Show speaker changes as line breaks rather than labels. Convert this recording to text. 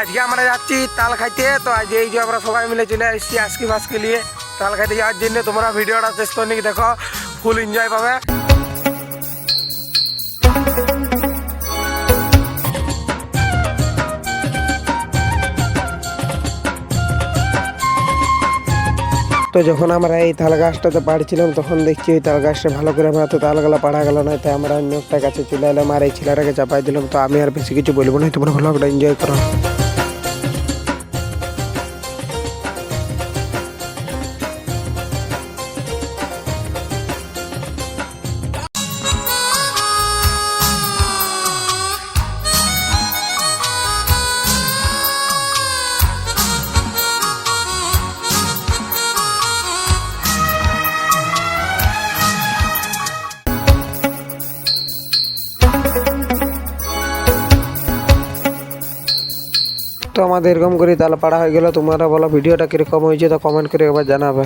আজকে আমরা যাচ্ছি তাল খাইতে। তো আজ এই যে আমরা সবাই মিলে চলে এসেছি আজকি ফাঁসকে নিয়ে তাল খাইতে যাওয়ার জন্য। তোমরা ভিডিওটা শেষ পর্যন্ত দেখো, ফুল এনজয় পাবে। তো যখন আমরা এই তাল গাছটাতে পাড়ছিলাম তখন দেখছি ওই তাল গাছটা ভালো করে আমরা তো তালগুলা পাড়া গেল না, তাই আমরা অন্য একটা কাছে চলে এলাম আর এই ছেলেটাকে চাপাই দিলাম। তো আমি আর বেশি কিছু বলবো না, তোমরা ভালো একটা এনজয় করো। তো আমাদের এরকম করে তাল পাড়া হয়ে গেল। তোমরা বলো ভিডিওটা কিরকম হয়েছে, তো কমেন্ট করে একবার জানাবে।